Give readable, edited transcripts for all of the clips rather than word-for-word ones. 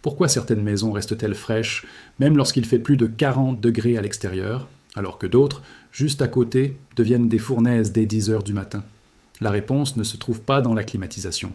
Pourquoi certaines maisons restent-elles fraîches, même lorsqu'il fait plus de 40 degrés à l'extérieur, alors que d'autres, juste à côté, deviennent des fournaises dès 10 heures du matin? La réponse ne se trouve pas dans la climatisation.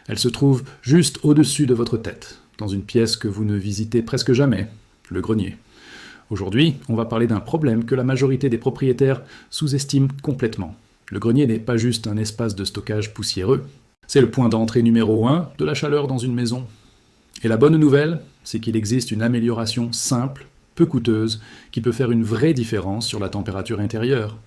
Elle se trouve juste au-dessus de votre tête, dans une pièce que vous ne visitez presque jamais, le grenier. Aujourd'hui, on va parler d'un problème que la majorité des propriétaires sous-estiment complètement. Le grenier n'est pas juste un espace de stockage poussiéreux, c'est le point d'entrée numéro 1 de la chaleur dans une maison. Et la bonne nouvelle, c'est qu'il existe une amélioration simple, peu coûteuse, qui peut faire une vraie différence sur la température intérieure.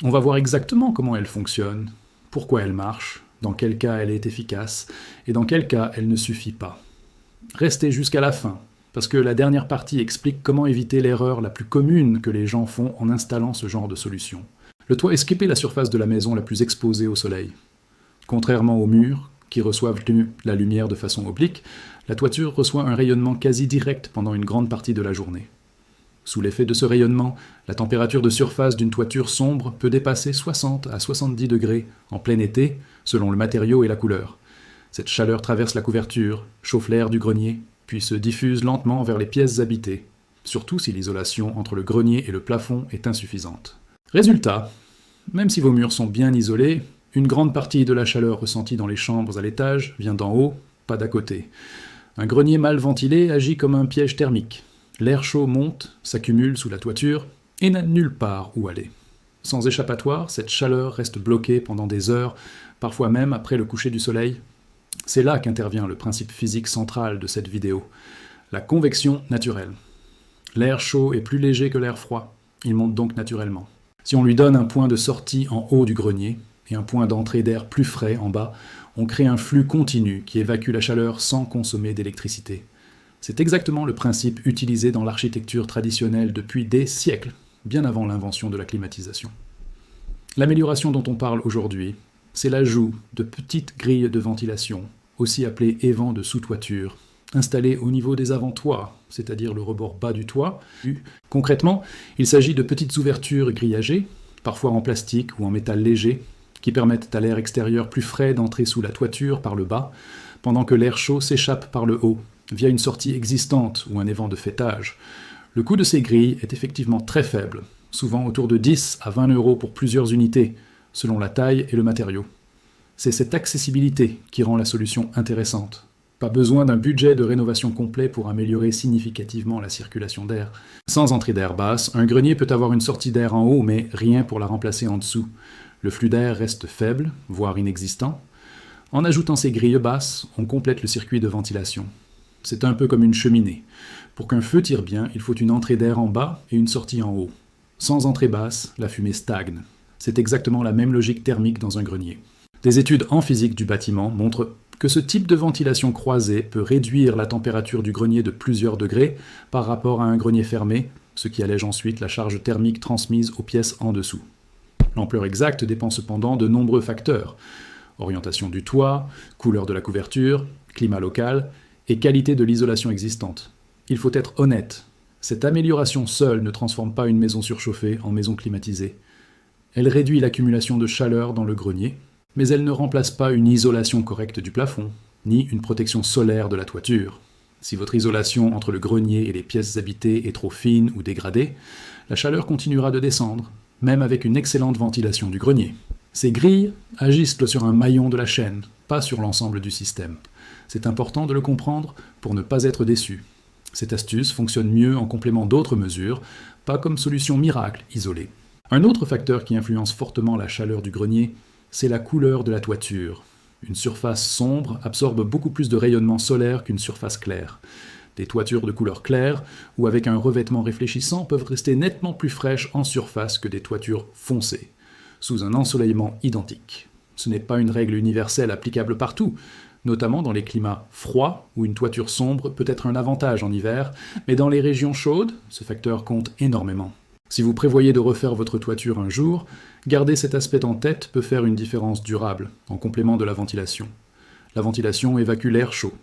On va voir exactement comment elle fonctionne, pourquoi elle marche, dans quel cas elle est efficace, et dans quel cas elle ne suffit pas. Restez jusqu'à la fin, parce que la dernière partie explique comment éviter l'erreur la plus commune que les gens font en installant ce genre de solution. Le toit est la surface de la maison la plus exposée au soleil. Contrairement aux murs, qui reçoivent la lumière de façon oblique, la toiture reçoit un rayonnement quasi direct pendant une grande partie de la journée. Sous l'effet de ce rayonnement, la température de surface d'une toiture sombre peut dépasser 60 à 70 degrés en plein été, selon le matériau et la couleur. Cette chaleur traverse la couverture, chauffe l'air du grenier, puis se diffuse lentement vers les pièces habitées, surtout si l'isolation entre le grenier et le plafond est insuffisante. Résultat, même si vos murs sont bien isolés, une grande partie de la chaleur ressentie dans les chambres à l'étage vient d'en haut, pas d'à côté. Un grenier mal ventilé agit comme un piège thermique. L'air chaud monte, s'accumule sous la toiture, et n'a nulle part où aller. Sans échappatoire, cette chaleur reste bloquée pendant des heures, parfois même après le coucher du soleil. C'est là qu'intervient le principe physique central de cette vidéo, la convection naturelle. L'air chaud est plus léger que l'air froid, il monte donc naturellement. Si on lui donne un point de sortie en haut du grenier, et un point d'entrée d'air plus frais en bas, on crée un flux continu qui évacue la chaleur sans consommer d'électricité. C'est exactement le principe utilisé dans l'architecture traditionnelle depuis des siècles, bien avant l'invention de la climatisation. L'amélioration dont on parle aujourd'hui, c'est l'ajout de petites grilles de ventilation, aussi appelées évents de sous-toiture, installées au niveau des avant-toits, c'est-à-dire le rebord bas du toit. Concrètement, il s'agit de petites ouvertures grillagées, parfois en plastique ou en métal léger, qui permettent à l'air extérieur plus frais d'entrer sous la toiture par le bas, pendant que l'air chaud s'échappe par le haut, via une sortie existante ou un évent de faîtage. Le coût de ces grilles est effectivement très faible, souvent autour de 10 à 20 € pour plusieurs unités, selon la taille et le matériau. C'est cette accessibilité qui rend la solution intéressante. Pas besoin d'un budget de rénovation complet pour améliorer significativement la circulation d'air. Sans entrée d'air basse, un grenier peut avoir une sortie d'air en haut, mais rien pour la remplacer en dessous. Le flux d'air reste faible, voire inexistant. En ajoutant ces grilles basses, on complète le circuit de ventilation. C'est un peu comme une cheminée. Pour qu'un feu tire bien, il faut une entrée d'air en bas et une sortie en haut. Sans entrée basse, la fumée stagne. C'est exactement la même logique thermique dans un grenier. Des études en physique du bâtiment montrent que ce type de ventilation croisée peut réduire la température du grenier de plusieurs degrés par rapport à un grenier fermé, ce qui allège ensuite la charge thermique transmise aux pièces en dessous. L'ampleur exacte dépend cependant de nombreux facteurs. Orientation du toit, couleur de la couverture, climat local et qualité de l'isolation existante. Il faut être honnête, cette amélioration seule ne transforme pas une maison surchauffée en maison climatisée. Elle réduit l'accumulation de chaleur dans le grenier, mais elle ne remplace pas une isolation correcte du plafond, ni une protection solaire de la toiture. Si votre isolation entre le grenier et les pièces habitées est trop fine ou dégradée, la chaleur continuera de descendre, même avec une excellente ventilation du grenier. Ces grilles agissent sur un maillon de la chaîne, pas sur l'ensemble du système. C'est important de le comprendre pour ne pas être déçu. Cette astuce fonctionne mieux en complément d'autres mesures, pas comme solution miracle isolée. Un autre facteur qui influence fortement la chaleur du grenier, c'est la couleur de la toiture. Une surface sombre absorbe beaucoup plus de rayonnement solaire qu'une surface claire. Des toitures de couleur claire ou avec un revêtement réfléchissant peuvent rester nettement plus fraîches en surface que des toitures foncées, sous un ensoleillement identique. Ce n'est pas une règle universelle applicable partout, notamment dans les climats froids où une toiture sombre peut être un avantage en hiver, mais dans les régions chaudes, ce facteur compte énormément. Si vous prévoyez de refaire votre toiture un jour, garder cet aspect en tête peut faire une différence durable, en complément de la ventilation. La ventilation évacue l'air chaud.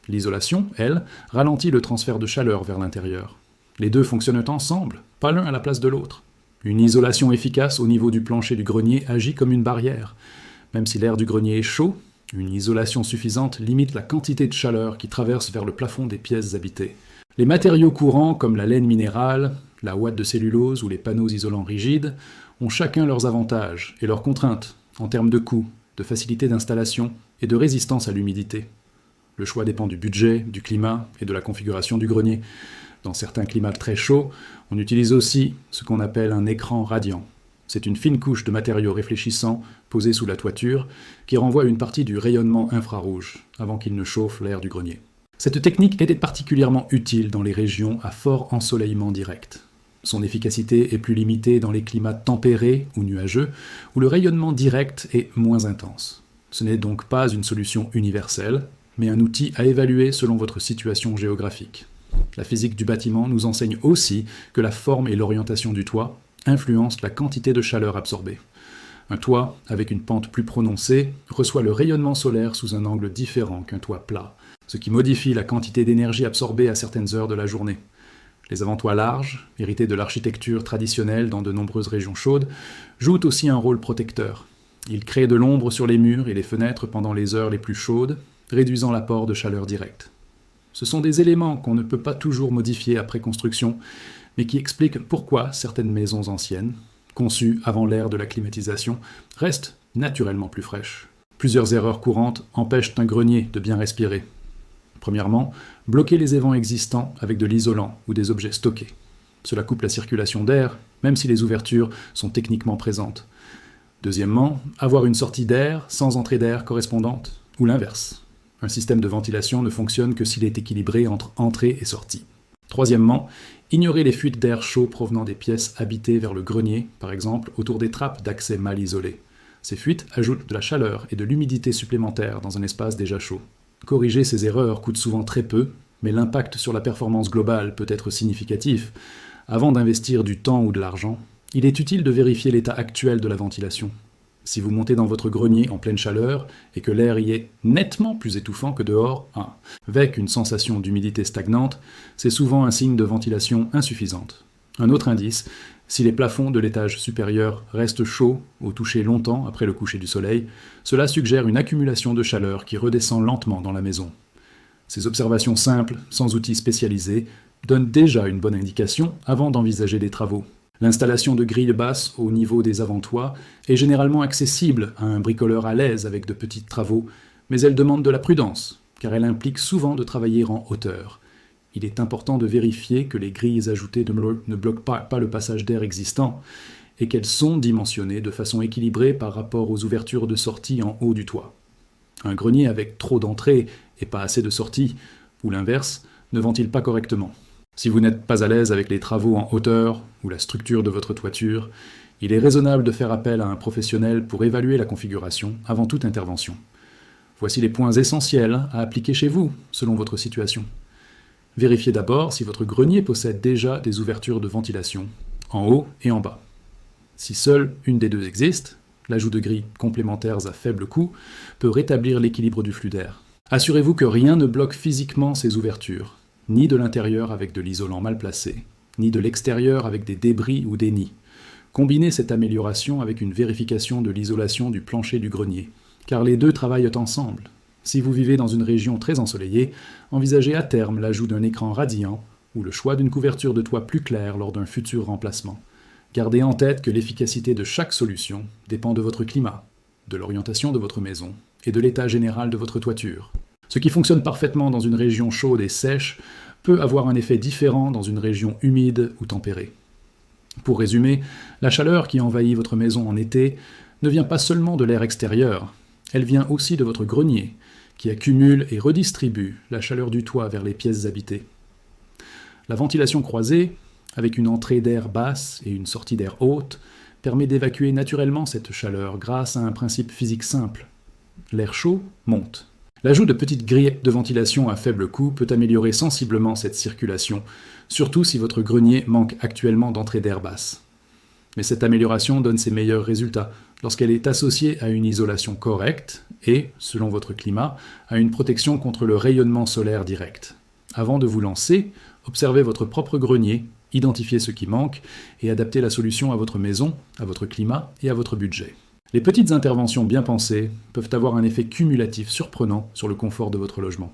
L'isolation, elle, ralentit le transfert de chaleur vers l'intérieur. Les deux fonctionnent ensemble, pas l'un à la place de l'autre. Une isolation efficace au niveau du plancher du grenier agit comme une barrière. Même si l'air du grenier est chaud, Une isolation suffisante limite la quantité de chaleur qui traverse vers le plafond des pièces habitées. Les matériaux courants comme la laine minérale, la ouate de cellulose ou les panneaux isolants rigides ont chacun leurs avantages et leurs contraintes en termes de coût, de facilité d'installation et de résistance à l'humidité. Le choix dépend du budget, du climat et de la configuration du grenier. Dans certains climats très chauds, on utilise aussi ce qu'on appelle un écran radiant. C'est une fine couche de matériaux réfléchissants posée sous la toiture qui renvoie une partie du rayonnement infrarouge avant qu'il ne chauffe l'air du grenier. Cette technique était particulièrement utile dans les régions à fort ensoleillement direct. Son efficacité est plus limitée dans les climats tempérés ou nuageux où le rayonnement direct est moins intense. Ce n'est donc pas une solution universelle, mais un outil à évaluer selon votre situation géographique. La physique du bâtiment nous enseigne aussi que la forme et l'orientation du toit influencent la quantité de chaleur absorbée. Un toit avec une pente plus prononcée reçoit le rayonnement solaire sous un angle différent qu'un toit plat, ce qui modifie la quantité d'énergie absorbée à certaines heures de la journée. Les avant-toits larges, hérités de l'architecture traditionnelle dans de nombreuses régions chaudes, jouent aussi un rôle protecteur. Ils créent de l'ombre sur les murs et les fenêtres pendant les heures les plus chaudes, réduisant l'apport de chaleur directe. Ce sont des éléments qu'on ne peut pas toujours modifier après construction, mais qui expliquent pourquoi certaines maisons anciennes, conçues avant l'ère de la climatisation, restent naturellement plus fraîches. Plusieurs erreurs courantes empêchent un grenier de bien respirer. Premièrement, bloquer les évents existants avec de l'isolant ou des objets stockés. Cela coupe la circulation d'air, même si les ouvertures sont techniquement présentes. Deuxièmement, avoir une sortie d'air sans entrée d'air correspondante, ou l'inverse. Un système de ventilation ne fonctionne que s'il est équilibré entre entrée et sortie. Troisièmement, ignorer les fuites d'air chaud provenant des pièces habitées vers le grenier, par exemple autour des trappes d'accès mal isolées. Ces fuites ajoutent de la chaleur et de l'humidité supplémentaires dans un espace déjà chaud. Corriger ces erreurs coûte souvent très peu, mais l'impact sur la performance globale peut être significatif. Avant d'investir du temps ou de l'argent, il est utile de vérifier l'état actuel de la ventilation. Si vous montez dans votre grenier en pleine chaleur et que l'air y est nettement plus étouffant que dehors, avec une sensation d'humidité stagnante, c'est souvent un signe de ventilation insuffisante. Un autre indice, si les plafonds de l'étage supérieur restent chauds au toucher longtemps après le coucher du soleil, cela suggère une accumulation de chaleur qui redescend lentement dans la maison. Ces observations simples, sans outils spécialisés, donnent déjà une bonne indication avant d'envisager des travaux. L'installation de grilles basses au niveau des avant-toits est généralement accessible à un bricoleur à l'aise avec de petits travaux, mais elle demande de la prudence, car elle implique souvent de travailler en hauteur. Il est important de vérifier que les grilles ajoutées ne bloquent pas le passage d'air existant et qu'elles sont dimensionnées de façon équilibrée par rapport aux ouvertures de sortie en haut du toit. Un grenier avec trop d'entrées et pas assez de sorties, ou l'inverse, ne ventile pas correctement. Si vous n'êtes pas à l'aise avec les travaux en hauteur ou la structure de votre toiture, il est raisonnable de faire appel à un professionnel pour évaluer la configuration avant toute intervention. Voici les points essentiels à appliquer chez vous, selon votre situation. Vérifiez d'abord si votre grenier possède déjà des ouvertures de ventilation, en haut et en bas. Si seule une des deux existe, l'ajout de grilles complémentaires à faible coût peut rétablir l'équilibre du flux d'air. Assurez-vous que rien ne bloque physiquement ces ouvertures, ni de l'intérieur avec de l'isolant mal placé, ni de l'extérieur avec des débris ou des nids. Combinez cette amélioration avec une vérification de l'isolation du plancher du grenier, car les deux travaillent ensemble. Si vous vivez dans une région très ensoleillée, envisagez à terme l'ajout d'un écran radiant ou le choix d'une couverture de toit plus claire lors d'un futur remplacement. Gardez en tête que l'efficacité de chaque solution dépend de votre climat, de l'orientation de votre maison et de l'état général de votre toiture. Ce qui fonctionne parfaitement dans une région chaude et sèche peut avoir un effet différent dans une région humide ou tempérée. Pour résumer, la chaleur qui envahit votre maison en été ne vient pas seulement de l'air extérieur, elle vient aussi de votre grenier, qui accumule et redistribue la chaleur du toit vers les pièces habitées. La ventilation croisée, avec une entrée d'air basse et une sortie d'air haute, permet d'évacuer naturellement cette chaleur grâce à un principe physique simple. L'air chaud monte. L'ajout de petites grilles de ventilation à faible coût peut améliorer sensiblement cette circulation, surtout si votre grenier manque actuellement d'entrée d'air basse. Mais cette amélioration donne ses meilleurs résultats lorsqu'elle est associée à une isolation correcte et, selon votre climat, à une protection contre le rayonnement solaire direct. Avant de vous lancer, observez votre propre grenier, identifiez ce qui manque et adaptez la solution à votre maison, à votre climat et à votre budget. Les petites interventions bien pensées peuvent avoir un effet cumulatif surprenant sur le confort de votre logement.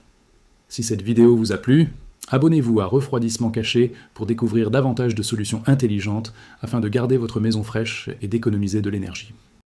Si cette vidéo vous a plu, abonnez-vous à Refroidissement Caché pour découvrir davantage de solutions intelligentes afin de garder votre maison fraîche et d'économiser de l'énergie.